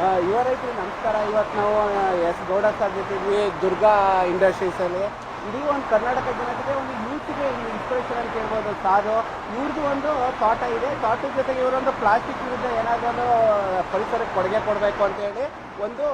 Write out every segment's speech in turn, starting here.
ಯುವ ರೈತರಿಗೆ ನಮಸ್ಕಾರ. ಇವತ್ತು ನಾವು ಎಸ್ ಗೌಡ ಸರ್ ಜೊತೆಗೆ ದುರ್ಗಾ ಇಂಡಸ್ಟ್ರೀಸಲ್ಲಿ ಇಡೀ ಒಂದು ಕರ್ನಾಟಕ ಜನತೆಗೆ ಒಂದು ಯೂತ್ಗೆ ಇನ್ಸ್ಪಿರೇಷನ್ ಅಂತ ಹೇಳ್ಬೋದು. ಸಾರು ಇವ್ರದ್ದು ಒಂದು ತೋಟ ಇದೆ. ತೋಟದ ಜೊತೆಗೆ ಇವರೊಂದು ಪ್ಲಾಸ್ಟಿಕ್ ವಿರುದ್ಧ ಏನಾದರೂ ಪರಿಸರಕ್ಕೆ ಕೊಡುಗೆ ಕೊಡಬೇಕು ಅಂತೇಳಿ ಒಂದು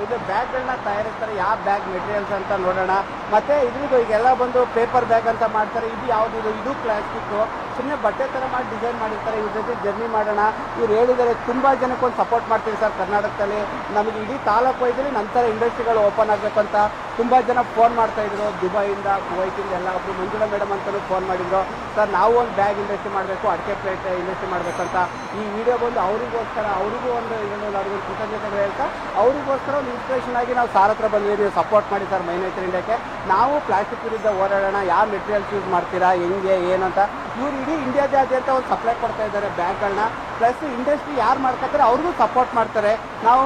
ಇದು ಬ್ಯಾಗ್ಗಳನ್ನ ತಯಾರಿಸ್ತಾರೆ. ಯಾವ ಬ್ಯಾಗ್ ಮೆಟೀರಿಯಲ್ಸ್ ಅಂತ ನೋಡೋಣ. ಮತ್ತು ಇದ್ರದ್ದು ಈಗೆಲ್ಲ ಬಂದು ಪೇಪರ್ ಬ್ಯಾಗ್ ಅಂತ ಮಾಡ್ತಾರೆ. ಇದು ಯಾವುದಿದು? ಇದು ಪ್ಲಾಸ್ಟಿಕ್ಕು. ಸುಮ್ಮನೆ ಬಟ್ಟೆ ಥರ ಮಾಡಿ ಡಿಸೈನ್ ಮಾಡಿರ್ತಾರೆ. ಇವ್ರ ಜೊತೆ ಜರ್ನಿ ಮಾಡೋಣ. ಇವ್ರು ಹೇಳಿದ್ದಾರೆ ತುಂಬ ಜನಕ್ಕೆ ಒಂದು ಸಪೋರ್ಟ್ ಮಾಡ್ತೀವಿ ಸರ್ ಕರ್ನಾಟಕದಲ್ಲಿ. ನಮಗೆ ಇಡೀ ತಾಲೂಕು ವೈದ್ಯರಲ್ಲಿ ನಂತರ ಇಂಡಸ್ಟ್ರಿಗಳು ಓಪನ್ ಆಗಬೇಕು ಅಂತ ತುಂಬ ಜನ ಫೋನ್ ಮಾಡ್ತಾಯಿದ್ರು. ದುಬೈಯಿಂದ ಕುವೈತಿಂದ ಎಲ್ಲ. ಒಬ್ಬರು ಮಂಜುಳಾ ಮೇಡಮ್ ಅಂತಲೂ ಫೋನ್ ಮಾಡಿದ್ರು. ಸರ್ ನಾವು ಒಂದು ಬ್ಯಾಗ್ ಇಂಡಸ್ಟ್ರಿ ಮಾಡಬೇಕು, ಅಡಿಕೆ ಪ್ಲೇಟ್ ಇಂಡಸ್ಟ್ರಿ ಮಾಡಬೇಕಂತ. ಈ ವಿಡಿಯೋ ಬಂದು ಅವರಿಗೋಸ್ಕರ, ಅವರಿಗೂ ಒಂದು ಅವ್ರಿಗೊಂದು ಕೃತಜ್ಞತೆಗಳು ಹೇಳ್ತಾ ಅವರಿಗೋಸ್ಕರ ಒಂದು ಇನ್ಸ್ಪಿರೇಷನ್ ಆಗಿ ನಾವು ಸಾರ್ ಹತ್ರ ಬಂದ್ವಿ. ನೀವು ಸಪೋರ್ಟ್ ಮಾಡಿ ಸರ್ ಮೈ ನೇಚರ್ ಇಂಡಿಯಾಕ್ಕೆ. ನಾವು ಪ್ಲಾಸ್ಟಿಕ್ ವಿರುದ್ಧ ಓಡಾಡೋಣ. ಯಾವ ಮೆಟೀರಿಯಲ್ಸ್ ಯೂಸ್ ಮಾಡ್ತೀರಾ, ಹೆಂಗೆ ಏನು ಅಂತ ಇವ್ರು ಇಡೀ ಇಂಡಿಯಾದಾದ್ಯಂತ ಒಂದು ಸಪ್ಲೈ ಕೊಡ್ತಾ ಇದ್ದಾರೆ ಬ್ಯಾಗ್ಗಳನ್ನ. ಪ್ಲಸ್ ಇಂಡಸ್ಟ್ರಿ ಯಾರು ಮಾಡ್ಕೊತಾರೆ ಅವ್ರಿಗೂ ಸಪೋರ್ಟ್ ಮಾಡ್ತಾರೆ. ನಾವು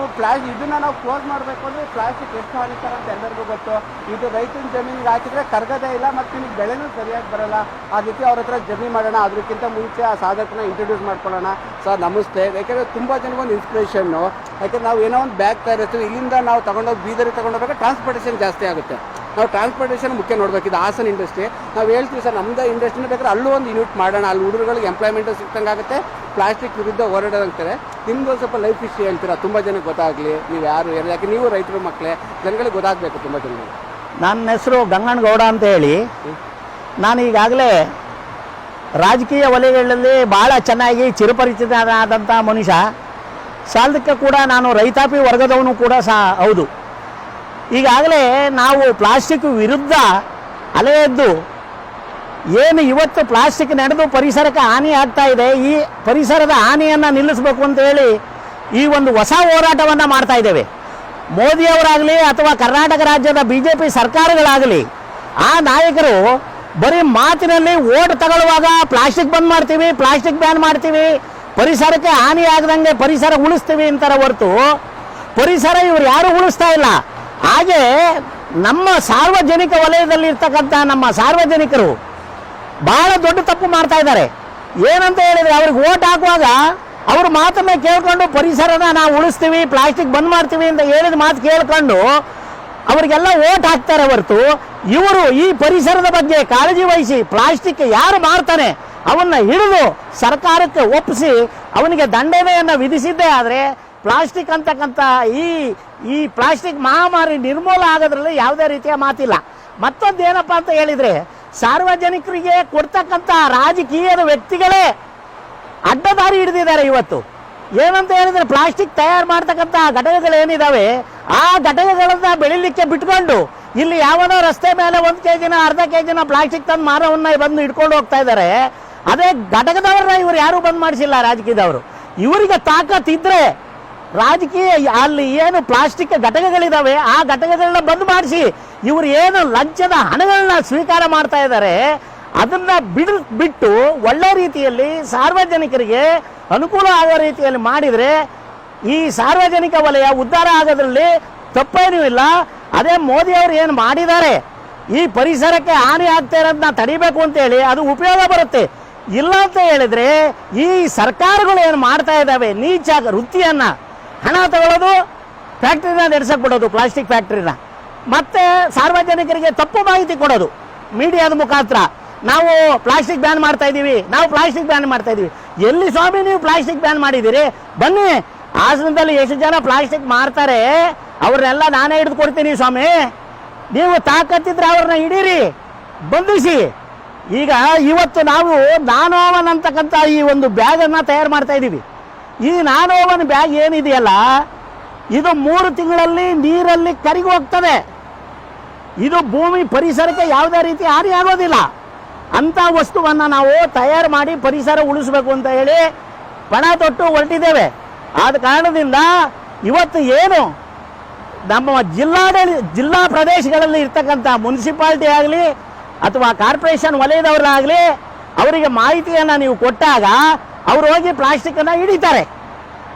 ಇದನ್ನು ನಾವು ಕ್ಲೋಸ್ ಮಾಡಬೇಕು ಅಂದರೆ ಪ್ಲಾಸ್ಟಿಕ್ ಎಷ್ಟು ಹಾನಿಕರ ಅಂತ ಎಲ್ಲರಿಗೂ ಗೊತ್ತು. ಇದು ರೈತನ ಜಮೀನಿಗೆ ಹಾಕಿದರೆ ಕರಗದೇ ಇಲ್ಲ ಮತ್ತು ನಿಮಗೆ ಬೆಳೆನೂ ಸರಿಯಾಗಿ ಬರೋಲ್ಲ. ಆ ರೀತಿ ಅವ್ರ ಹತ್ರ ಜರ್ನಿ ಮಾಡೋಣ. ಅದಕ್ಕಿಂತ ಮುಂಚೆ ಆ ಸಾಧಕನ ಇಂಟ್ರೊಡ್ಯೂಸ್ ಮಾಡ್ಕೊಳ್ಳೋಣ. ಸರ್ ನಮಸ್ತೆ. ಯಾಕೆಂದರೆ ತುಂಬ ಜನಗೊಂದು ಇನ್ಸ್ಪಿರೇಷನ್ನು. ಯಾಕೆಂದ್ರೆ ನಾವು ಏನೋ ಒಂದು ಬ್ಯಾಗ್ ತಯಾರಿಸ್ತೀವಿ, ಇಲ್ಲಿಂದ ನಾವು ತೊಗೊಂಡೋಗಿ ಬೀದರಿಗೆ ತೊಗೊಂಡೋಗ್ಬೇಕಾದ್ರೆ ಟ್ರಾನ್ಸ್ಪೋರ್ಟೇಷನ್ ಜಾಸ್ತಿ ಆಗುತ್ತೆ. ನಾವು ಟ್ರಾನ್ಸ್ಪೋರ್ಟೇಷನ್ ಮುಖ್ಯ ನೋಡ್ಬೇಕು. ಇದು ಹಾಸನ ಇಂಡಸ್ಟ್ರಿ. ನಾವು ಹೇಳ್ತೀವಿ ಸರ್ ನಮ್ಮದು ಇಂಡಸ್ಟ್ರಿನ ಬೇಕಾದ್ರೆ ಅಲ್ಲೂ ಒಂದು ಯೂನಿಟ್ ಮಾಡೋಣ. ಅಲ್ಲಿ ಹುಡುಗರುಗಳಿಗೆ ಎಂಪ್ಲಾಯ್ಮೆಂಟು ಸಿಕ್ತಂಗೆ ಆಗುತ್ತೆ, ಪ್ಲಾಸ್ಟಿಕ್ ವಿರುದ್ಧ ಹೋರಾಡೋದಂತಾರೆ. ನಿಮ್ದು ಸ್ವಲ್ಪ ಲೈಫ್ ಹಿಸ್ಟ್ರಿ ಹೇಳ್ತೀರಾ ತುಂಬ ಜನಕ್ಕೆ ಗೊತ್ತಾಗಲಿ ನೀವು ಯಾರು ಯಾಕೆ ನೀವು ರೈತರು ಮಕ್ಕಳೇ, ಜನಗಳಿಗೆ ಗೊತ್ತಾಗಬೇಕು ತುಂಬ ಜನರಿಗೆ. ನನ್ನ ಹೆಸರು ಗಂಗಣ್ಣಗೌಡ ಅಂತ ಹೇಳಿ. ನಾನು ಈಗಾಗಲೇ ರಾಜಕೀಯ ವಲಯಗಳಲ್ಲಿ ಭಾಳ ಚೆನ್ನಾಗಿ ಚಿರಪರಿಚಿತನಾದಂಥ ಮನುಷ್ಯ. ಸಾಲದಕ್ಕೆ ಕೂಡ ನಾನು ರೈತಾಪಿ ವರ್ಗದವನು ಕೂಡ ಹೌದು. ಈಗಾಗಲೇ ನಾವು ಪ್ಲಾಸ್ಟಿಕ್ ವಿರುದ್ಧ ಅಲೆ ಎದ್ದು ಏನು ಇವತ್ತು ಪ್ಲಾಸ್ಟಿಕ್ ನಡೆದು ಪರಿಸರಕ್ಕೆ ಹಾನಿ ಆಗ್ತಾ ಇದೆ, ಈ ಪರಿಸರದ ಹಾನಿಯನ್ನು ನಿಲ್ಲಿಸಬೇಕು ಅಂತೇಳಿ ಈ ಒಂದು ಹೊಸ ಹೋರಾಟವನ್ನು ಮಾಡ್ತಾ ಇದ್ದೇವೆ. ಮೋದಿಯವರಾಗಲಿ ಅಥವಾ ಕರ್ನಾಟಕ ರಾಜ್ಯದ BJP ಸರ್ಕಾರಗಳಾಗಲಿ ಆ ನಾಯಕರು ಬರೀ ಮಾತಿನಲ್ಲಿ ಓಟ್ ತಗೊಳ್ಳುವಾಗ ಪ್ಲಾಸ್ಟಿಕ್ ಬಂದ್ ಮಾಡ್ತೀವಿ, ಪ್ಲಾಸ್ಟಿಕ್ ಬ್ಯಾನ್ ಮಾಡ್ತೀವಿ, ಪರಿಸರಕ್ಕೆ ಹಾನಿ ಆಗದಂಗೆ ಪರಿಸರ ಉಳಿಸ್ತೀವಿ ಅಂತಾರೆ ಹೊರತು ಪರಿಸರ ಇವರು ಯಾರು ಉಳಿಸ್ತಾ ಇಲ್ಲ. ಹಾಗೆ ನಮ್ಮ ಸಾರ್ವಜನಿಕ ವಲಯದಲ್ಲಿ ಇರ್ತಕ್ಕಂಥ ನಮ್ಮ ಸಾರ್ವಜನಿಕರು ಬಹಳ ದೊಡ್ಡ ತಪ್ಪು ಮಾಡ್ತಾ ಇದ್ದಾರೆ. ಏನಂತ ಹೇಳಿದರೆ ಅವ್ರಿಗೆ ಓಟ್ ಹಾಕುವಾಗ ಅವ್ರ ಮಾತನ್ನ ಕೇಳ್ಕೊಂಡು ಪರಿಸರನ ನಾವು ಉಳಿಸ್ತೀವಿ, ಪ್ಲಾಸ್ಟಿಕ್ ಬಂದ್ ಮಾಡ್ತೀವಿ ಅಂತ ಹೇಳಿದ ಮಾತು ಕೇಳ್ಕೊಂಡು ಅವರಿಗೆಲ್ಲ ಓಟ್ ಹಾಕ್ತಾರೆ ಹೊರತು ಇವರು ಈ ಪರಿಸರದ ಬಗ್ಗೆ ಕಾಳಜಿ ವಹಿಸಿ ಪ್ಲಾಸ್ಟಿಕ್ ಯಾರು ಮಾಡ್ತಾನೆ ಅವನ್ನ ಹಿಡಿದು ಸರ್ಕಾರಕ್ಕೆ ಒಪ್ಪಿಸಿ ಅವನಿಗೆ ದಂಡನೆಯನ್ನು ವಿಧಿಸಿದ್ದೇ ಆದರೆ ಪ್ಲಾಸ್ಟಿಕ್ ಅಂತಕ್ಕಂಥ ಈ ಪ್ಲಾಸ್ಟಿಕ್ ಮಹಾಮಾರಿ ನಿರ್ಮೂಲ ಆಗೋದ್ರಲ್ಲಿ ಯಾವುದೇ ರೀತಿಯ ಮಾತಿಲ್ಲ. ಮತ್ತೊಂದು ಏನಪ್ಪ ಅಂತ ಹೇಳಿದರೆ ಸಾರ್ವಜನಿಕರಿಗೆ ಕೊಡ್ತಕ್ಕಂಥ ರಾಜಕೀಯದ ವ್ಯಕ್ತಿಗಳೇ ಅಡ್ಡದಾರಿ ಹಿಡಿದಿದ್ದಾರೆ ಇವತ್ತು. ಏನಂತ ಹೇಳಿದರೆ ಪ್ಲಾಸ್ಟಿಕ್ ತಯಾರು ಮಾಡ್ತಕ್ಕಂಥ ಘಟಕಗಳೇನಿದ್ದಾವೆ ಆ ಘಟಕಗಳನ್ನು ಬೆಳಿಲಿಕ್ಕೆ ಬಿಟ್ಕೊಂಡು ಇಲ್ಲಿ ಯಾವನೋ ರಸ್ತೆ ಮೇಲೆ 1 kg ಅರ್ಧ kg ಪ್ಲಾಸ್ಟಿಕ್ ತಂದು ಮಾರವನ್ನ ಬಂದು ಇಟ್ಕೊಂಡು ಹೋಗ್ತಾ ಇದ್ದಾರೆ. ಅದೇ ಘಟಕದವ್ರನ್ನ ಇವರು ಯಾರೂ ಬಂದ್ ಮಾಡಿಸಿಲ್ಲ ರಾಜಕೀಯದವರು. ಇವರಿಗೆ ತಾಕತ್ತಿದ್ರೆ ರಾಜಕೀಯ ಅಲ್ಲಿ ಏನು ಪ್ಲಾಸ್ಟಿಕ್ ಘಟಕಗಳಿದ್ದಾವೆ ಆ ಘಟಕಗಳನ್ನ ಬಂದ್ ಮಾಡಿಸಿ ಇವರು ಏನು ಲಂಚದ ಹಣಗಳನ್ನ ಸ್ವೀಕಾರ ಮಾಡ್ತಾ ಇದ್ದಾರೆ ಅದನ್ನ ಬಿಟ್ಟು ಒಳ್ಳೆ ರೀತಿಯಲ್ಲಿ ಸಾರ್ವಜನಿಕರಿಗೆ ಅನುಕೂಲ ಆಗೋ ರೀತಿಯಲ್ಲಿ ಮಾಡಿದರೆ ಈ ಸಾರ್ವಜನಿಕ ವಲಯ ಉದ್ಧಾರ ಆಗೋದ್ರಲ್ಲಿ ತಪ್ಪೇನೂ ಇಲ್ಲ. ಅದೇ ಮೋದಿಯವರು ಏನು ಮಾಡಿದ್ದಾರೆ ಈ ಪರಿಸರಕ್ಕೆ ಹಾನಿ ಆಗ್ತಾ ಇರೋದನ್ನ ತಡಿಬೇಕು ಅಂತೇಳಿ ಅದು ಉಪಯೋಗ ಬರುತ್ತೆ. ಇಲ್ಲ ಅಂತ ಹೇಳಿದರೆ ಈ ಸರ್ಕಾರಗಳು ಏನು ಮಾಡ್ತಾ ಇದ್ದಾವೆ ನೀಚ ವೃತ್ತಿಯನ್ನು ಹಣ ತಗೊಳ್ಳೋದು, ಫ್ಯಾಕ್ಟ್ರಿನ ನಡೆಸಕ್ಕೆ ಬಿಡೋದು ಪ್ಲಾಸ್ಟಿಕ್ ಫ್ಯಾಕ್ಟ್ರಿನ, ಮತ್ತೆ ಸಾರ್ವಜನಿಕರಿಗೆ ತಪ್ಪು ಮಾಹಿತಿ ಕೊಡೋದು ಮೀಡಿಯಾದ ಮುಖಾಂತರ. ನಾವು ಪ್ಲಾಸ್ಟಿಕ್ ಬ್ಯಾನ್ ಮಾಡ್ತಾ ಇದ್ದೀವಿ, ನಾವು ಪ್ಲಾಸ್ಟಿಕ್ ಬ್ಯಾನ್ ಮಾಡ್ತಾ ಇದ್ದೀವಿ. ಎಲ್ಲಿ ಸ್ವಾಮಿ ನೀವು ಪ್ಲಾಸ್ಟಿಕ್ ಬ್ಯಾನ್ ಮಾಡಿದ್ದೀರಿ? ಬನ್ನಿ ಹಾಸನದಲ್ಲಿ ಎಷ್ಟು ಜನ ಪ್ಲಾಸ್ಟಿಕ್ ಮಾರ್ತಾರೆ ಅವ್ರನ್ನೆಲ್ಲ ನಾನೇ ಹಿಡಿದು ಕೊಡ್ತೀನಿ ಸ್ವಾಮಿ. ನೀವು ತಾಕತ್ತಿದ್ರೆ ಅವ್ರನ್ನ ಹಿಡೀರಿ, ಬಂಧಿಸಿ. ಈಗ ಇವತ್ತು ನಾವು ನಾನೋವನ್ ಅಂತಕ್ಕಂಥ ಈ ಒಂದು ಬ್ಯಾಗನ್ನು ತಯಾರು ಮಾಡ್ತಾ ಇದ್ದೀವಿ. ಈ ನಾನೋವನ್ ಬ್ಯಾಗ್ ಏನಿದೆಯಲ್ಲ ಇದು 3 ತಿಂಗಳಲ್ಲಿ ನೀರಲ್ಲಿ ಕರಗಿ ಹೋಗ್ತದೆ. ಇದು ಭೂಮಿ ಪರಿಸರಕ್ಕೆ ಯಾವುದೇ ರೀತಿ ಹಾನಿ ಆಗೋದಿಲ್ಲ. ಅಂಥ ವಸ್ತುವನ್ನು ನಾವು ತಯಾರು ಮಾಡಿ ಪರಿಸರ ಉಳಿಸಬೇಕು ಅಂತ ಹೇಳಿ ಪಣ ತೊಟ್ಟು ಹೊರಟಿದ್ದೇವೆ. ಆದ ಕಾರಣದಿಂದ ಇವತ್ತು ಏನು ನಮ್ಮ ಜಿಲ್ಲಾ ಪ್ರದೇಶಗಳಲ್ಲಿ ಇರ್ತಕ್ಕಂಥ ಮುನ್ಸಿಪಾಲ್ಟಿ ಆಗಲಿ ಅಥವಾ ಕಾರ್ಪೊರೇಷನ್ ವಲಯದವರಾಗಲಿ ಅವರಿಗೆ ಮಾಹಿತಿಯನ್ನು ನೀವು ಕೊಟ್ಟಾಗ ಅವರು ಹೋಗಿ ಪ್ಲಾಸ್ಟಿಕ್ಕನ್ನು ಹಿಡಿತಾರೆ.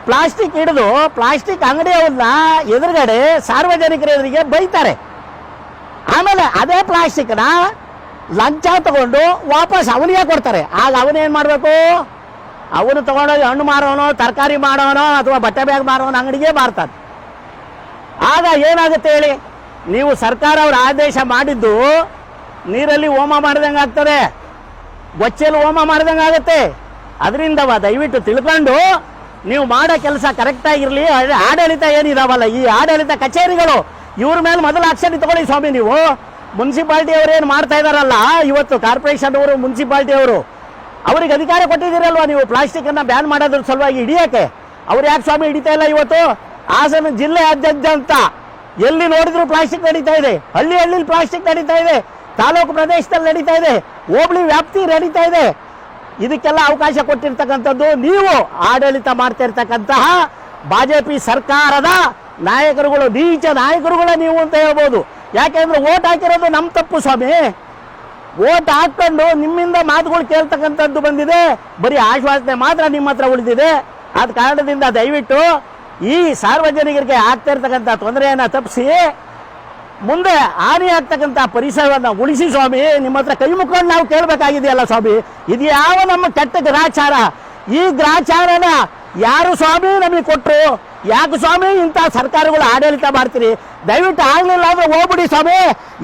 ಪ್ಲಾಸ್ಟಿಕ್ ಹಿಡಿದು ಪ್ಲಾಸ್ಟಿಕ್ ಅಂಗಡಿಯವ್ರನ್ನ ಎದುರುಗಡೆ ಸಾರ್ವಜನಿಕರ ಎದುರಿಗೆ ಬೈತಾರೆ. ಆಮೇಲೆ ಅದೇ ಪ್ಲಾಸ್ಟಿಕ್ನ ಲಂಚ ತಗೊಂಡು ವಾಪಸ್ ಅವನಿಗೆ ಕೊಡ್ತಾರೆ. ಆಗ ಅವನೇನು ಮಾಡಬೇಕು? ಅವನು ತಗೊಂಡೋಗಿ ಹಣ್ಣು ಮಾರೋನೋ ತರಕಾರಿ ಮಾಡೋನೋ ಅಥವಾ ಬಟ್ಟೆ ಬ್ಯಾಗ್ ಮಾರೋನೋ ಅಂಗಡಿಗೆ ಮಾರ್ತಾನೆ. ಆಗ ಏನಾಗುತ್ತೆ ಹೇಳಿ, ನೀವು ಸರ್ಕಾರ ಅವ್ರ ಆದೇಶ ಮಾಡಿದ್ದು ನೀರಲ್ಲಿ ಹೋಮ ಮಾಡಿದಂಗೆ ಆಗ್ತದೆ, ಗೊಚ್ಚೆಲು ಹೋಮ ಮಾಡಿದಂಗೆ ಆಗುತ್ತೆ. ಅದರಿಂದ ದಯವಿಟ್ಟು ತಿಳ್ಕೊಂಡು ನೀವು ಮಾಡೋ ಕೆಲಸ ಕರೆಕ್ಟಾಗಿರಲಿ. ಆಡಳಿತ ಏನಿದಾವಲ್ಲ, ಈ ಆಡಳಿತ ಕಚೇರಿಗಳು ಇವ್ರ ಮೇಲೆ ಮೊದಲು ಆಕ್ಷನ್ ತಗೊಳ್ಳಿ ಸ್ವಾಮಿ. ನೀವು ಮುನ್ಸಿಪಾಲ್ಟಿ ಅವರು ಏನು ಮಾಡ್ತಾ ಇದ್ದಾರಲ್ಲ ಇವತ್ತು, ಕಾರ್ಪೊರೇಷನ್ ಅವರು ಮುನ್ಸಿಪಾಲ್ಟಿ ಅವರು ಅವ್ರಿಗೆ ಅಧಿಕಾರ ಕೊಟ್ಟಿದ್ದೀರಲ್ವ ನೀವು ಪ್ಲಾಸ್ಟಿಕ್ಕನ್ನು ಬ್ಯಾನ್ ಮಾಡೋದ್ರ ಸಲುವಾಗಿ ಹಿಡಿಯೋಕ್ಕೆ. ಅವ್ರು ಯಾಕೆ ಸ್ವಾಮಿ ಹಿಡಿತಾ ಇಲ್ಲ? ಇವತ್ತು ಹಾಸನ ಜಿಲ್ಲೆಯಾದ್ಯಂತ ಎಲ್ಲಿ ನೋಡಿದ್ರು ಪ್ಲಾಸ್ಟಿಕ್ ನಡೀತಾ ಇದೆ, ಹಳ್ಳಿ ಹಳ್ಳಿಲಿ ಪ್ಲಾಸ್ಟಿಕ್ ನಡೀತಾ ಇದೆ, ತಾಲೂಕು ಪ್ರದೇಶದಲ್ಲಿ ನಡೀತಾ ಇದೆ, ಹೋಬಳಿ ವ್ಯಾಪ್ತಿ ನಡೀತಾ ಇದೆ. ಇದಕ್ಕೆಲ್ಲ ಅವಕಾಶ ಕೊಟ್ಟಿರ್ತಕ್ಕಂಥದ್ದು ನೀವು ಆಡಳಿತ ಮಾಡ್ತಾ ಇರ್ತಕ್ಕಂತಹ ಬಿಜೆಪಿ ಸರ್ಕಾರದ ನಾಯಕರುಗಳು, ನೀಚ ನಾಯಕರುಗಳ ನೀವು ಅಂತ ಹೇಳ್ಬೋದು. ಯಾಕೆಂದ್ರೆ ಓಟ್ ಹಾಕಿರೋದು ನಮ್ಮ ತಪ್ಪು ಸ್ವಾಮಿ. ಓಟ್ ಹಾಕೊಂಡು ನಿಮ್ಮಿಂದ ಮಾತುಗಳು ಕೇಳ್ತಕ್ಕಂಥದ್ದು ಬಂದಿದೆ, ಬರೀ ಆಶ್ವಾಸನೆ ಮಾತ್ರ ನಿಮ್ಮ ಹತ್ರ ಉಳಿದಿದೆ. ಆದ ಕಾರಣದಿಂದ ದಯವಿಟ್ಟು ಈ ಸಾರ್ವಜನಿಕರಿಗೆ ಆಗ್ತಾ ಇರ್ತಕ್ಕಂಥ ತೊಂದರೆಯನ್ನು ತಪ್ಪಿಸಿ ಮುಂದೆ ಹಾನಿ ಆಗ್ತಕ್ಕಂಥ ಪರಿಸರವನ್ನು ಉಳಿಸಿ ಸ್ವಾಮಿ. ನಿಮ್ಮ ಹತ್ರ ಕೈ ಮುಕ್ಕೊಂಡು ನಾವು ಕೇಳಬೇಕಾಗಿದೆಯಲ್ಲ ಸ್ವಾಮಿ, ಇದು ಯಾವ ನಮ್ಮ ಕೆಟ್ಟ ಗ್ರಾಚಾರ? ಈ ಗ್ರಾಚಾರನ ಯಾರು ಸ್ವಾಮಿ ನಮಗೆ ಕೊಟ್ಟರು? ಯಾಕೆ ಸ್ವಾಮಿ ಇಂಥ ಸರ್ಕಾರಗಳು ಆಡಳಿತ ಮಾಡ್ತೀರಿ? ದಯವಿಟ್ಟು ಆಗಲಿಲ್ಲ ಅಂದ್ರೆ ಹೋಗ್ಬಿಡಿ ಸ್ವಾಮಿ.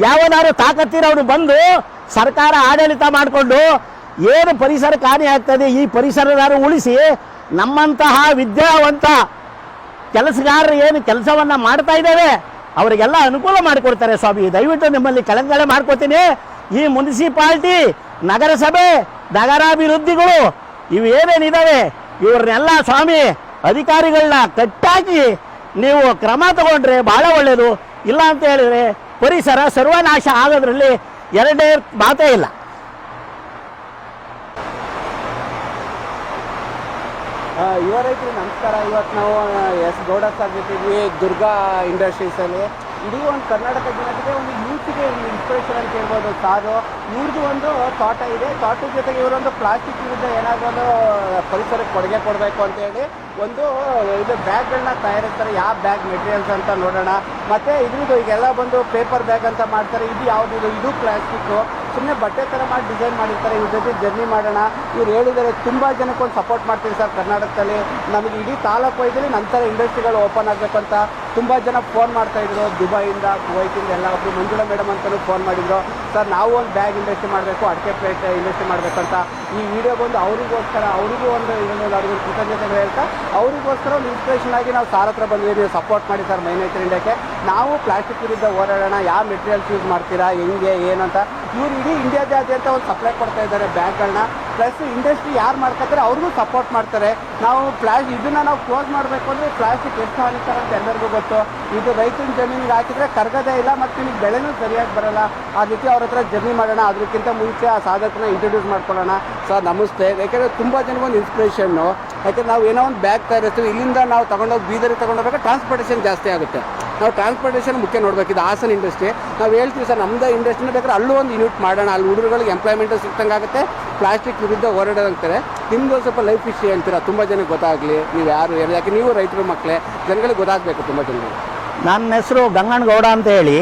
ಯಾವನಾರು ತಾಕತ್ತಿರೋನು ಬಂದು ಸರ್ಕಾರ ಆಡಳಿತ ಮಾಡಿಕೊಂಡು ಏನು ಪರಿಸರಕ್ಕೆ ಹಾನಿ ಆಗ್ತದೆ ಈ ಪರಿಸರದಾರು ಉಳಿಸಿ ನಮ್ಮಂತಹ ವಿದ್ಯಾವಂತ ಕೆಲಸಗಾರರು ಏನು ಕೆಲಸವನ್ನು ಮಾಡ್ತಾ ಇದ್ದೇವೆ ಅವರಿಗೆಲ್ಲ ಅನುಕೂಲ ಮಾಡಿಕೊಡ್ತಾರೆ ಸ್ವಾಮಿ. ದಯವಿಟ್ಟು ನಿಮ್ಮಲ್ಲಿ ಕೆಳಗಡೆ ಮಾಡ್ಕೋತೀನಿ. ಈ ಮುನ್ಸಿಪಾಲ್ಟಿ, ನಗರಸಭೆ, ನಗರಾಭಿವೃದ್ಧಿಗಳು ಇವೇನೇನಿದ್ದಾವೆ ಇವ್ರನ್ನೆಲ್ಲ ಸ್ವಾಮಿ ಅಧಿಕಾರಿಗಳನ್ನ ಕಟ್ಟಾಕಿ ನೀವು ಕ್ರಮ ತಗೊಂಡ್ರೆ ಬಹಳ ಒಳ್ಳೆಯದು. ಇಲ್ಲ ಅಂತ ಹೇಳಿದ್ರೆ ಪರಿಸರ ಸರ್ವನಾಶ ಆಗೋದ್ರಲ್ಲಿ ಎರಡೇ ಮಾತೇ ಇಲ್ಲ. ಯುವ ರೈತರು ನಮಸ್ಕಾರ. ಇವತ್ತು ನಾವು ಎಸ್ ಗೌಡ ಸರ್ ಜೊತೆಗೆ ದುರ್ಗಾ ಇಂಡಸ್ಟ್ರೀಸಲ್ಲಿ ಇಡೀ ಒಂದು ಕರ್ನಾಟಕ ಜನತೆಗೆ ಒಂದು ಯೂತ್ಗೆ ಇನ್ಸ್ಪಿರೇಷನ್ ಅಂತ ಹೇಳ್ಬೋದು. ಸಾರು ಇವ್ರದ್ದು ಒಂದು ತೋಟ ಇದೆ, ತೋಟದ ಜೊತೆಗೆ ಇವರೊಂದು ಪ್ಲಾಸ್ಟಿಕ್ ವಿರುದ್ಧ ಏನಾದರೂ ಒಂದು ಪರಿಸರಕ್ಕೆ ಕೊಡುಗೆ ಕೊಡಬೇಕು ಅಂತೇಳಿ ಒಂದು ಇದು ಬ್ಯಾಗ್ಗಳನ್ನ ತಯಾರಿಸ್ತಾರೆ. ಯಾವ ಬ್ಯಾಗ್ ಮೆಟೀರಿಯಲ್ಸ್ ಅಂತ ನೋಡೋಣ. ಮತ್ತು ಇದ್ರದ್ದು ಈಗೆಲ್ಲ ಬಂದು ಪೇಪರ್ ಬ್ಯಾಗ್ ಅಂತ ಮಾಡ್ತಾರೆ. ಇದು ಯಾವುದಿದು? ಇದು ಪ್ಲಾಸ್ಟಿಕ್ಕು. ಸುಮ್ಮನೆ ಬಟ್ಟೆ ಥರ ಮಾಡಿ ಡಿಸೈನ್ ಮಾಡಿರ್ತಾರೆ. ಇವ್ರ ಜೊತೆ ಜರ್ನಿ ಮಾಡೋಣ. ಇವ್ರು ಹೇಳಿದ್ದಾರೆ ತುಂಬ ಜನಕ್ಕೊಂದು ಸಪೋರ್ಟ್ ಮಾಡ್ತೀವಿ ಸರ್ ಕರ್ನಾಟಕದಲ್ಲಿ, ನಮಗೆ ಇಡೀ ತಾಲೂಕು ವೈದಲ್ಲಿ ನಂತರ ಇಂಡಸ್ಟ್ರಿಗಳು ಓಪನ್ ಆಗಬೇಕು ಅಂತ ತುಂಬ ಜನ ಫೋನ್ ಮಾಡ್ತಾಯಿದ್ರು. ದುಬೈಯಿಂದ, ಕುವೈತಿಂದ ಎಲ್ಲ. ಒಬ್ಬರು ಮಂಜುಳಾ ಮೇಡಮ್ ಅಂತಲೂ ಫೋನ್ ಮಾಡಿದ್ರು, ಸರ್ ನಾವು ಒಂದು ಬ್ಯಾಗ್ ಇಂಡಸ್ಟ್ರಿ ಮಾಡಬೇಕು, ಅಡಿಕೆ ಪ್ಲೇಟ್ ಇಂಡಸ್ಟ್ರಿ ಮಾಡಬೇಕು ಅಂತ. ಈ ವಿಡಿಯೋ ಬಂದು ಅವರಿಗೋಸ್ಕರ, ಅವರಿಗೂ ಒಂದು ಇದೊಂದು ಅವ್ರಿಗೂ ಕೃತಜ್ಞತೆಗಳು ಹೇಳ್ತಾ ಅವರಿಗೋಸ್ಕರ ಒಂದು ಇನ್ಸ್ಪಿರೇಷನ್ ಆಗಿ ನಾವು ಸಾರ್ ಹತ್ರ ಬಂದ್ವಿ. ನೀವು ಸಪೋರ್ಟ್ ಮಾಡಿ ಸರ್ ಮೈ ನೇಚರ್ ಇಂಡಿಯಾಕ್ಕೆ. ನಾವು ಪ್ಲಾಸ್ಟಿಕ್ ವಿರುದ್ಧ ಹೋರಾಡೋಣ. ಯಾವ ಮೆಟೀರಿಯಲ್ಸ್ ಯೂಸ್ ಮಾಡ್ತೀರಾ, ಹೆಂಗೆ ಏನು ಅಂತ ಇವ್ರು ಇಡೀ ಇಂಡಿಯಾದಾದ್ಯಂತ ಒಂದು ಸಪ್ಲೈ ಕೊಡ್ತಾ ಇದ್ದಾರೆ ಬ್ಯಾಗ್ಗಳನ್ನ. ಪ್ಲಸ್ ಇಂಡಸ್ಟ್ರಿ ಯಾರು ಮಾಡ್ಕೊತಾರೆ ಅವ್ರಿಗೂ ಸಪೋರ್ಟ್ ಮಾಡ್ತಾರೆ. ನಾವು ಇದನ್ನು ನಾವು ಕ್ಲೋಸ್ ಮಾಡಬೇಕು ಅಂದರೆ ಪ್ಲಾಸ್ಟಿಕ್ ಎಷ್ಟು ಹಾನಿಕರ ಅಂತ ಎಲ್ಲರಿಗೂ ಗೊತ್ತು. ಇದು ರೈತನ ಜಮೀನಿಗೆ ಹಾಕಿದರೆ ಕರಗದೇ ಇಲ್ಲ ಮತ್ತು ನಿಮಗೆ ಬೆಳೆನೂ ಸರಿಯಾಗಿ ಬರೋಲ್ಲ. ಆ ರೀತಿ ಅವ್ರ ಹತ್ರ ಜರ್ನಿ ಮಾಡೋಣ. ಅದಕ್ಕಿಂತ ಮುಂಚೆ ಆ ಸಾಧಕನ ಇಂಟ್ರೊಡ್ಯೂಸ್ ಮಾಡ್ಕೊಳ್ಳೋಣ. ಸರ್ ನಮಸ್ತೆ. ಯಾಕೆಂದರೆ ತುಂಬ ಜನಗೊಂದು ಇನ್ಸ್ಪಿರೇಷನ್ನು. ಯಾಕೆಂದರೆ ನಾವು ಏನೋ ಒಂದು ಬ್ಯಾಗ್ ತಯಾರಿಸ್ತೀವಿ, ಇಲ್ಲಿಂದ ನಾವು ತೊಗೊಂಡೋಗಿ ಬೀದರಿಗೆ ತೊಗೊಂಡೋಗ್ಬೇಕು, ಟ್ರಾನ್ಸ್ಪೋರ್ಟೇಷನ್ ಜಾಸ್ತಿ ಆಗುತ್ತೆ. ನಾವು ಟ್ರಾನ್ಸ್ಪೋರ್ಟೇಷನ್ ಮುಖ್ಯ ನೋಡ್ಬೇಕು. ಇದು ಹಾಸನ ಇಂಡಸ್ಟ್ರಿ. ನಾವು ಹೇಳ್ತೀವಿ ಸರ್ ನಮ್ಮದು ಇಂಡಸ್ಟ್ರಿನ ಬೇಕಾದ್ರೆ ಅಲ್ಲೂ ಒಂದು ಯೂನಿಟ್ ಮಾಡೋಣ, ಅಲ್ಲಿ ಹುಡುಗರುಗಳಿಗೆ ಎಂಪ್ಲಾಯ್ಮೆಂಟು ಸಿಕ್ತಂಗೆ ಆಗುತ್ತೆ, ಪ್ಲಾಸ್ಟಿಕ್ ವಿರುದ್ಧ ಹೋರಾಡೋದಂತಾರೆ. ನಿಮ್ಮದು ಸ್ವಲ್ಪ ಲೈಫ್ ಹಿಸ್ಟ್ರಿ ಹೇಳ್ತೀರಾ, ತುಂಬ ಜನಕ್ಕೆ ಗೊತ್ತಾಗಲಿ ನೀವು ಯಾರು ಏನು, ಯಾಕೆ ನೀವು ರೈತರು ಮಕ್ಕಳೇ, ಜನಗಳಿಗೆ ಗೊತ್ತಾಗಬೇಕು ತುಂಬ ಜನರಿಗೆ. ನನ್ನ ಹೆಸರು ಗಂಗಣ್ಣಗೌಡ ಅಂತ ಹೇಳಿ.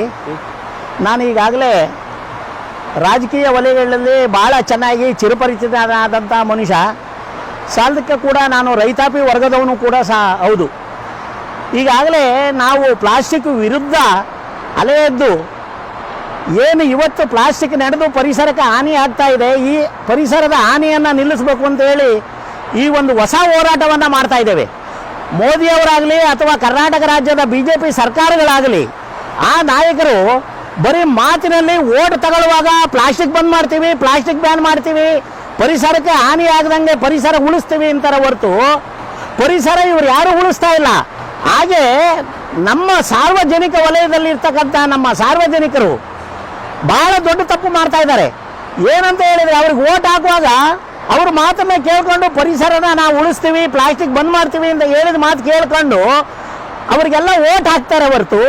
ನಾನು ಈಗಾಗಲೇ ರಾಜಕೀಯ ವಲಯಗಳಲ್ಲಿ ಭಾಳ ಚೆನ್ನಾಗಿ ಚಿರಪರಿಚಿತನಾದಂಥ ಮನುಷ್ಯ. ಸಾಲದಕ್ಕೆ ಕೂಡ ನಾನು ರೈತಾಪಿ ವರ್ಗದವನು ಕೂಡ ಹೌದು. ಈಗಾಗಲೇ ನಾವು ಪ್ಲಾಸ್ಟಿಕ್ ವಿರುದ್ಧ ಅಲೆ ಎದ್ದು ಏನು ಇವತ್ತು ಪ್ಲಾಸ್ಟಿಕ್ ನಡೆದು ಪರಿಸರಕ್ಕೆ ಹಾನಿ ಆಗ್ತಾ ಇದೆ, ಈ ಪರಿಸರದ ಹಾನಿಯನ್ನು ನಿಲ್ಲಿಸಬೇಕು ಅಂತ ಹೇಳಿ ಈ ಒಂದು ಹೊಸ ಹೋರಾಟವನ್ನು ಮಾಡ್ತಾ ಇದ್ದೇವೆ. ಮೋದಿಯವರಾಗಲಿ ಅಥವಾ ಕರ್ನಾಟಕ ರಾಜ್ಯದ BJP ಸರ್ಕಾರಗಳಾಗಲಿ ಆ ನಾಯಕರು ಬರೀ ಮಾತಿನಲ್ಲಿ ಓಟ್ ತಗೊಳ್ಳುವಾಗ ಪ್ಲಾಸ್ಟಿಕ್ ಬಂದ್ ಮಾಡ್ತೀವಿ, ಪ್ಲಾಸ್ಟಿಕ್ ಬ್ಯಾನ್ ಮಾಡ್ತೀವಿ, ಪರಿಸರಕ್ಕೆ ಹಾನಿ ಆಗದಂಗೆ ಪರಿಸರ ಉಳಿಸ್ತೀವಿ ಅಂತಾರೆ ಹೊರತು ಪರಿಸರ ಇವರು ಯಾರು ಉಳಿಸ್ತಾ ಇಲ್ಲ. ಹಾಗೆ ನಮ್ಮ ಸಾರ್ವಜನಿಕ ವಲಯದಲ್ಲಿ ಇರ್ತಕ್ಕಂಥ ನಮ್ಮ ಸಾರ್ವಜನಿಕರು ಬಹಳ ದೊಡ್ಡ ತಪ್ಪು ಮಾಡ್ತಾ ಇದ್ದಾರೆ. ಏನಂತ ಹೇಳಿದರೆ ಅವ್ರಿಗೆ ಓಟ್ ಹಾಕುವಾಗ ಅವ್ರ ಮಾತನ್ನ ಕೇಳ್ಕೊಂಡು ಪರಿಸರನ ನಾವು ಉಳಿಸ್ತೀವಿ, ಪ್ಲಾಸ್ಟಿಕ್ ಬಂದ್ ಮಾಡ್ತೀವಿ ಅಂತ ಹೇಳಿದ ಮಾತು ಕೇಳ್ಕೊಂಡು ಅವರಿಗೆಲ್ಲ ಓಟ್ ಹಾಕ್ತಾರೆ ಹೊರತು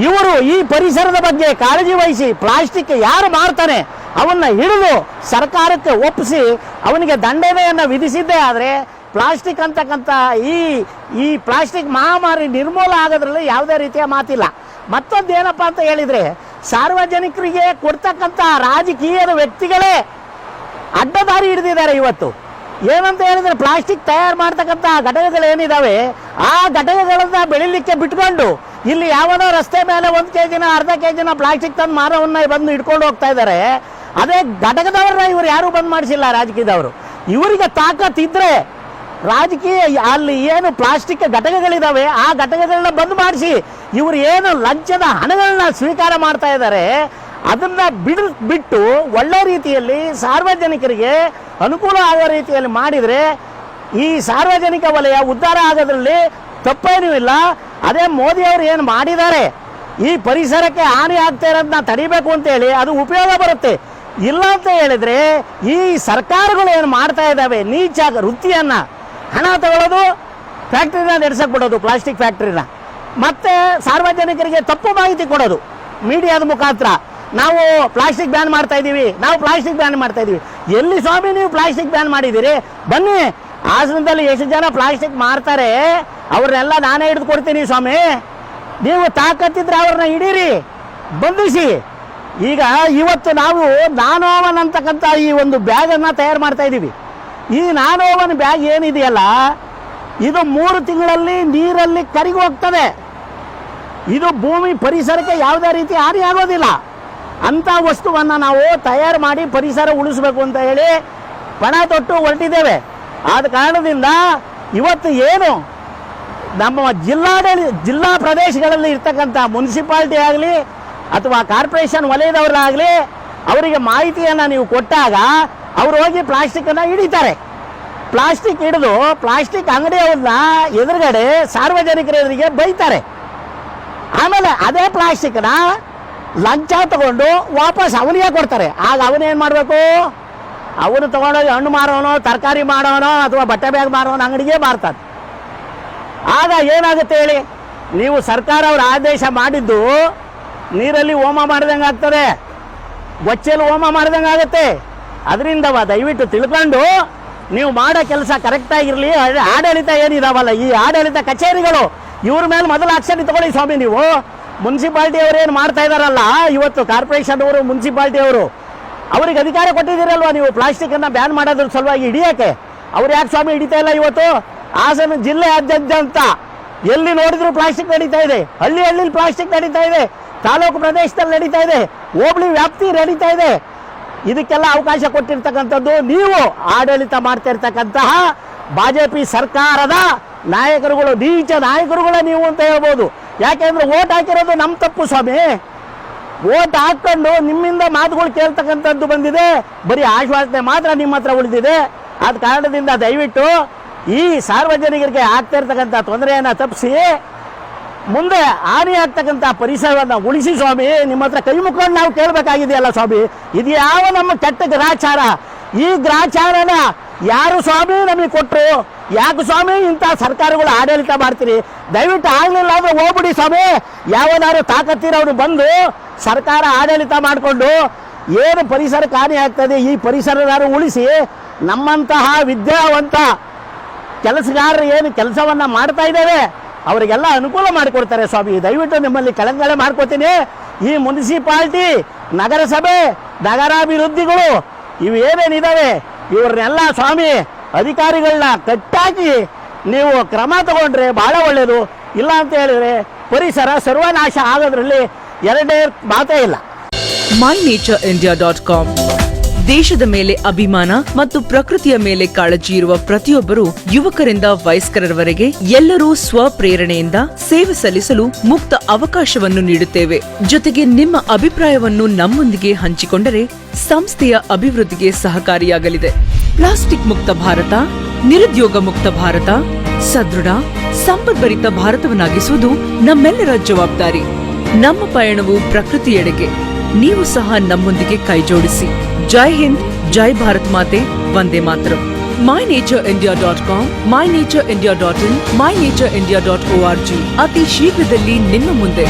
ಇವರು ಈ ಪರಿಸರದ ಬಗ್ಗೆ ಕಾಳಜಿ ವಹಿಸಿ ಪ್ಲಾಸ್ಟಿಕ್ ಯಾರು ಮಾಡ್ತಾನೆ ಅವನ್ನ ಹಿಡಿದು ಸರ್ಕಾರಕ್ಕೆ ಒಪ್ಪಿಸಿ ಅವನಿಗೆ ದಂಡನೆಯನ್ನು ವಿಧಿಸಿದ್ದೇ ಆದರೆ ಪ್ಲಾಸ್ಟಿಕ್ ಅಂತಕ್ಕಂಥ ಈ ಪ್ಲಾಸ್ಟಿಕ್ ಮಹಾಮಾರಿ ನಿರ್ಮೂಲ ಆಗೋದ್ರಲ್ಲಿ ಯಾವುದೇ ರೀತಿಯ ಮಾತಿಲ್ಲ. ಮತ್ತೊಂದು ಏನಪ್ಪ ಅಂತ ಹೇಳಿದರೆ ಸಾರ್ವಜನಿಕರಿಗೆ ಕೊಡ್ತಕ್ಕಂಥ ರಾಜಕೀಯದ ವ್ಯಕ್ತಿಗಳೇ ಅಡ್ಡದಾರಿ ಹಿಡಿದಿದ್ದಾರೆ. ಇವತ್ತು ಏನಂತ ಹೇಳಿದ್ರೆ ಪ್ಲಾಸ್ಟಿಕ್ ತಯಾರು ಮಾಡ್ತಕ್ಕಂಥ ಘಟಕಗಳು ಏನಿದಾವೆ ಆ ಘಟಕಗಳನ್ನ ಬೆಳಿಲಿಕ್ಕೆ ಬಿಟ್ಕೊಂಡು ಇಲ್ಲಿ ಯಾವನೋ ರಸ್ತೆ ಮೇಲೆ 1 kg ಅರ್ಧ kg ಪ್ಲಾಸ್ಟಿಕ್ ತಂದು ಮಾರವನ್ನ ಬಂದು ಇಟ್ಕೊಂಡು ಹೋಗ್ತಾ ಇದ್ದಾರೆ. ಅದೇ ಘಟಕದವ್ರನ್ನ ಇವರು ಯಾರು ಬಂದ್ ಮಾಡಿಸಿಲ್ಲ ರಾಜಕೀಯದವರು. ಇವರಿಗೆ ತಾಕತ್ತಿದ್ರೆ ರಾಜಕೀಯ ಅಲ್ಲಿ ಏನು ಪ್ಲಾಸ್ಟಿಕ್ ಘಟಕಗಳಿದಾವೆ ಆ ಘಟಕಗಳನ್ನ ಬಂದ್ ಮಾಡಿಸಿ ಇವರು ಏನು ಲಂಚದ ಹಣಗಳನ್ನ ಸ್ವೀಕಾರ ಮಾಡ್ತಾ ಇದ್ದಾರೆ ಅದನ್ನ ಬಿಟ್ಟು ಒಳ್ಳೆ ರೀತಿಯಲ್ಲಿ ಸಾರ್ವಜನಿಕರಿಗೆ ಅನುಕೂಲ ಆಗೋ ರೀತಿಯಲ್ಲಿ ಮಾಡಿದರೆ ಈ ಸಾರ್ವಜನಿಕ ವಲಯ ಉದ್ಧಾರ ಆಗೋದ್ರಲ್ಲಿ ತಪ್ಪೇನೂ ಇಲ್ಲ. ಅದೇ ಮೋದಿಯವರು ಏನು ಮಾಡಿದ್ದಾರೆ ಈ ಪರಿಸರಕ್ಕೆ ಹಾನಿ ಆಗ್ತಾ ಇರೋದನ್ನ ತಡಿಬೇಕು ಅಂತೇಳಿ ಅದು ಉಪಯೋಗ ಬರುತ್ತೆ. ಇಲ್ಲ ಅಂತ ಹೇಳಿದ್ರೆ ಈ ಸರ್ಕಾರಗಳು ಏನು ಮಾಡ್ತಾ ಇದ್ದಾವೆ ನೀಚ ವೃತ್ತಿಯನ್ನು ಹಣ ತಗೊಳ್ಳೋದು ಫ್ಯಾಕ್ಟ್ರಿನ ನಡೆಸಕ್ಕೆ ಬಿಡೋದು ಪ್ಲಾಸ್ಟಿಕ್ ಫ್ಯಾಕ್ಟ್ರಿನ, ಮತ್ತೆ ಸಾರ್ವಜನಿಕರಿಗೆ ತಪ್ಪು ಮಾಹಿತಿ ಕೊಡೋದು ಮೀಡಿಯಾದ ಮುಖಾಂತರ. ನಾವು ಪ್ಲಾಸ್ಟಿಕ್ ಬ್ಯಾನ್ ಮಾಡ್ತಾ ಇದ್ದೀವಿ, ನಾವು ಪ್ಲಾಸ್ಟಿಕ್ ಬ್ಯಾನ್ ಮಾಡ್ತಾ ಇದ್ದೀವಿ. ಎಲ್ಲಿ ಸ್ವಾಮಿ ನೀವು ಪ್ಲಾಸ್ಟಿಕ್ ಬ್ಯಾನ್ ಮಾಡಿದ್ದೀರಿ? ಬನ್ನಿ, ಹಾಸನದಲ್ಲಿ ಎಷ್ಟು ಜನ ಪ್ಲಾಸ್ಟಿಕ್ ಮಾರ್ತಾರೆ ಅವ್ರನ್ನೆಲ್ಲ ನಾನೇ ಹಿಡಿದು ಕೊಡ್ತೀನಿ ಸ್ವಾಮಿ. ನೀವು ತಾಕತ್ತಿದ್ರೆ ಅವ್ರನ್ನ ಹಿಡೀರಿ, ಬಂಧಿಸಿ. ಈಗ ಇವತ್ತು ನಾವು ನಾನೋವನ್ ಅಂತಕ್ಕಂಥ ಈ ಒಂದು ಬ್ಯಾಗನ್ನು ತಯಾರು ಮಾಡ್ತಾ ಇದ್ದೀವಿ. ಈ ನಾನೋವನ್ ಬ್ಯಾಗ್ ಏನಿದೆಯಲ್ಲ ಇದು 3 ತಿಂಗಳಲ್ಲಿ ನೀರಲ್ಲಿ ಕರಗಿ ಹೋಗ್ತದೆ. ಇದು ಭೂಮಿ ಪರಿಸರಕ್ಕೆ ಯಾವುದೇ ರೀತಿ ಹಾನಿ ಆಗೋದಿಲ್ಲ. ಅಂಥ ವಸ್ತುವನ್ನು ನಾವು ತಯಾರು ಮಾಡಿ ಪರಿಸರ ಉಳಿಸ್ಬೇಕು ಅಂತ ಹೇಳಿ ಪಣ ತೊಟ್ಟು ಹೊರಟಿದ್ದೇವೆ. ಆದ ಕಾರಣದಿಂದ ಇವತ್ತು ಏನು ನಮ್ಮ ಜಿಲ್ಲಾ ಪ್ರದೇಶಗಳಲ್ಲಿ ಇರ್ತಕ್ಕಂಥ ಮುನ್ಸಿಪಾಲ್ಟಿ ಆಗಲಿ ಅಥವಾ ಕಾರ್ಪೊರೇಷನ್ ವಲಯದವರಾಗಲಿ ಅವರಿಗೆ ಮಾಹಿತಿಯನ್ನು ನೀವು ಕೊಟ್ಟಾಗ ಅವರು ಹೋಗಿ ಪ್ಲಾಸ್ಟಿಕ್ಕನ್ನು ಹಿಡಿತಾರೆ. ಪ್ಲಾಸ್ಟಿಕ್ ಹಿಡಿದು ಪ್ಲಾಸ್ಟಿಕ್ ಅಂಗಡಿಯವ್ರನ್ನ ಎದುರುಗಡೆ ಸಾರ್ವಜನಿಕರ ಎದುರಿಗೆ ಬೈತಾರೆ. ಆಮೇಲೆ ಅದೇ ಪ್ಲಾಸ್ಟಿಕ್ನ ಲಂಚ ತಗೊಂಡು ವಾಪಸ್ ಅವನಿಗೆ ಕೊಡ್ತಾರೆ. ಆಗ ಅವನೇನು ಮಾಡಬೇಕು? ಅವನು ತಗೊಂಡೋಗಿ ಹಣ್ಣು ಮಾರೋನೋ ತರಕಾರಿ ಮಾಡೋನೋ ಅಥವಾ ಬಟ್ಟೆ ಬ್ಯಾಗ್ ಮಾರೋನೋ ಅಂಗಡಿಗೆ ಮಾರ್ತಾನೆ. ಆಗ ಏನಾಗುತ್ತೆ ಹೇಳಿ? ನೀವು ಸರ್ಕಾರ ಅವರು ಆದೇಶ ಮಾಡಿದ್ದು ನೀರಲ್ಲಿ ಹೋಮ ಮಾಡಿದಂಗೆ ಆಗ್ತದೆ, ಗೊಚ್ಚೆಯಲ್ಲಿ ಹೋಮ ಮಾಡಿದಂಗೆ ಆಗುತ್ತೆ. ಅದರಿಂದ ದಯವಿಟ್ಟು ತಿಳ್ಕೊಂಡು ನೀವು ಮಾಡೋ ಕೆಲಸ ಕರೆಕ್ಟಾಗಿರಲಿ. ಆಡಳಿತ ಏನಿದಾವಲ್ಲ ಈ ಆಡಳಿತ ಕಚೇರಿಗಳು ಇವ್ರ ಮೇಲೆ ಮೊದಲು ಆಕ್ಷನ್ ತಗೊಳ್ಳಿ ಸ್ವಾಮಿ. ನೀವು ಮುನ್ಸಿಪಾಲ್ಟಿ ಅವರು ಏನು ಮಾಡ್ತಾ ಇದ್ದಾರಲ್ಲ ಇವತ್ತು ಕಾರ್ಪೊರೇಷನ್ ಅವರು ಮುನ್ಸಿಪಾಲ್ಟಿ ಅವರು ಅವ್ರಿಗೆ ಅಧಿಕಾರ ಕೊಟ್ಟಿದ್ದೀರಲ್ವ ನೀವು ಪ್ಲಾಸ್ಟಿಕ್ಕನ್ನು ಬ್ಯಾನ್ ಮಾಡೋದ್ರ ಸಲುವಾಗಿ ಹಿಡಿಯೋಕ್ಕೆ. ಅವ್ರು ಯಾಕೆ ಸ್ವಾಮಿ ಹಿಡಿತಾ ಇಲ್ಲ? ಇವತ್ತು ಹಾಸನ ಜಿಲ್ಲೆಯಾದ್ಯಂತ ಎಲ್ಲಿ ನೋಡಿದ್ರು ಪ್ಲಾಸ್ಟಿಕ್ ನಡೀತಾ ಇದೆ. ಹಳ್ಳಿ ಪ್ಲಾಸ್ಟಿಕ್ ನಡೀತಾ ಇದೆ, ತಾಲೂಕು ಪ್ರದೇಶದಲ್ಲಿ ನಡೀತಾ ಇದೆ, ಹೋಬಳಿ ವ್ಯಾಪ್ತಿ ನಡೀತಾ ಇದೆ. ಇದಕ್ಕೆಲ್ಲ ಅವಕಾಶ ಕೊಟ್ಟಿರ್ತಕ್ಕಂಥದ್ದು ನೀವು ಆಡಳಿತ ಮಾಡ್ತಾ ಇರ್ತಕ್ಕಂತಹ ಬಿಜೆಪಿ ಸರ್ಕಾರದ ನಾಯಕರುಗಳು, ನೀಚ ನಾಯಕರುಗಳೇ ನೀವು ಅಂತ ಹೇಳ್ಬೋದು. ಯಾಕೆಂದ್ರೆ ಓಟ್ ಹಾಕಿರೋದು ನಮ್ಮ ತಪ್ಪು ಸ್ವಾಮಿ. ಓಟ್ ಹಾಕ್ಕೊಂಡು ನಿಮ್ಮಿಂದ ಮಾತುಗಳು ಕೇಳ್ತಕ್ಕಂಥದ್ದು ಬಂದಿದೆ, ಬರೀ ಆಶ್ವಾಸನೆ ಮಾತ್ರ ನಿಮ್ಮ ಹತ್ರ ಉಳಿದಿದೆ. ಆದ ಕಾರಣದಿಂದ ದಯವಿಟ್ಟು ಈ ಸಾರ್ವಜನಿಕರಿಗೆ ಆಗ್ತಾ ಇರ್ತಕ್ಕಂಥ ತೊಂದರೆಯನ್ನು ತಪ್ಪಿಸಿ ಮುಂದೆ ಹಾನಿ ಆಗ್ತಕ್ಕಂಥ ಪರಿಸರವನ್ನು ಉಳಿಸಿ ಸ್ವಾಮಿ. ನಿಮ್ಮ ಹತ್ರ ಕೈ ಮುಕ್ಕೊಂಡು ನಾವು ಕೇಳಬೇಕಾಗಿದೆಯಲ್ಲ ಸ್ವಾಮಿ, ಇದು ಯಾವ ನಮ್ಮ ಕೆಟ್ಟ ಗ್ರಹಚಾರ? ಈ ಗ್ರಹಚಾರನ ಯಾರು ಸ್ವಾಮಿ ನಮಗೆ ಕೊಟ್ಟರು? ಯಾಕೆ ಸ್ವಾಮಿ ಇಂಥ ಸರ್ಕಾರಗಳು ಆಡಳಿತ ಮಾಡ್ತೀರಿ? ದಯವಿಟ್ಟು ಆಗಲಿಲ್ಲ ಅಂದರೆ ಹೋಗ್ಬಿಡಿ ಸ್ವಾಮಿ. ಯಾವನಾದ್ರು ತಾಕತ್ತಿರೋರು ಬಂದು ಸರ್ಕಾರ ಆಡಳಿತ ಮಾಡಿಕೊಂಡು ಏನು ಪರಿಸರಕ್ಕೆ ಹಾನಿ ಆಗ್ತದೆ ಈ ಪರಿಸರದಾರು ಉಳಿಸಿ ನಮ್ಮಂತಹ ವಿದ್ಯಾವಂತ ಕೆಲಸಗಾರರು ಏನು ಕೆಲಸವನ್ನು ಮಾಡ್ತಾ ಇದ್ದೇವೆ ಅವರಿಗೆಲ್ಲ ಅನುಕೂಲ ಮಾಡಿಕೊಡ್ತಾರೆ ಸ್ವಾಮಿ. ದಯವಿಟ್ಟು ನಿಮ್ಮಲ್ಲಿ ಕೆಳಗಡೆ ಮಾಡ್ಕೋತೀನಿ. ಈ ಮುನ್ಸಿಪಾಲ್ಟಿ, ನಗರಸಭೆ, ನಗರಾಭಿವೃದ್ಧಿಗಳು ಇವು ಏನೇನಿದ್ದಾವೆ ಇವ್ರನ್ನೆಲ್ಲ ಸ್ವಾಮಿ ಅಧಿಕಾರಿಗಳನ್ನ ಕಟ್ಟಾಕಿ ನೀವು ಕ್ರಮ ತಗೊಂಡ್ರೆ ಭಾಳ ಒಳ್ಳೆಯದು. ಇಲ್ಲ ಅಂತ ಹೇಳಿದ್ರೆ ಪರಿಸರ ಸರ್ವನಾಶ ಆಗೋದ್ರಲ್ಲಿ ಎರಡೇ ಮಾತೇ ಇಲ್ಲ. mynatureindia.com ದೇಶದ ಮೇಲೆ ಅಭಿಮಾನ ಮತ್ತು ಪ್ರಕೃತಿಯ ಮೇಲೆ ಕಾಳಜಿ ಇರುವ ಪ್ರತಿಯೊಬ್ಬರು ಯುವಕರಿಂದ ವಯಸ್ಕರವರೆಗೆ ಎಲ್ಲರೂ ಸ್ವಪ್ರೇರಣೆಯಿಂದ ಸೇವೆ ಸಲ್ಲಿಸಲು ಮುಕ್ತ ಅವಕಾಶವನ್ನು ನೀಡುತ್ತೇವೆ. ಜೊತೆಗೆ ನಿಮ್ಮ ಅಭಿಪ್ರಾಯವನ್ನು ನಮ್ಮೊಂದಿಗೆ ಹಂಚಿಕೊಂಡರೆ ಸಂಸ್ಥೆಯ ಅಭಿವೃದ್ಧಿಗೆ ಸಹಕಾರಿಯಾಗಲಿದೆ. ಪ್ಲಾಸ್ಟಿಕ್ ಮುಕ್ತ ಭಾರತ, ನಿರುದ್ಯೋಗ ಮುಕ್ತ ಭಾರತ, ಸದೃಢ ಸಂಪದ್ಭರಿತ ಭಾರತವನ್ನಾಗಿಸುವುದು ನಮ್ಮೆಲ್ಲರ ಜವಾಬ್ದಾರಿ. ನಮ್ಮ ಪಯಣವು ಪ್ರಕೃತಿಯೆಡೆಗೆ. ನೀವು ಸಹ ನಮ್ಮೊಂದಿಗೆ ಕೈಜೋಡಿಸಿ. ಜೈ ಹಿಂದ್, ಜೈ ಭಾರತ್ ಮಾತೆ, Vande Mataram. mynatureindia.com, mynatureindia.in, mynatureindia.org ಅತಿ ಶೀಘ್ರದಲ್ಲಿ ನಿಮ್ಮ ಮುಂದೆ.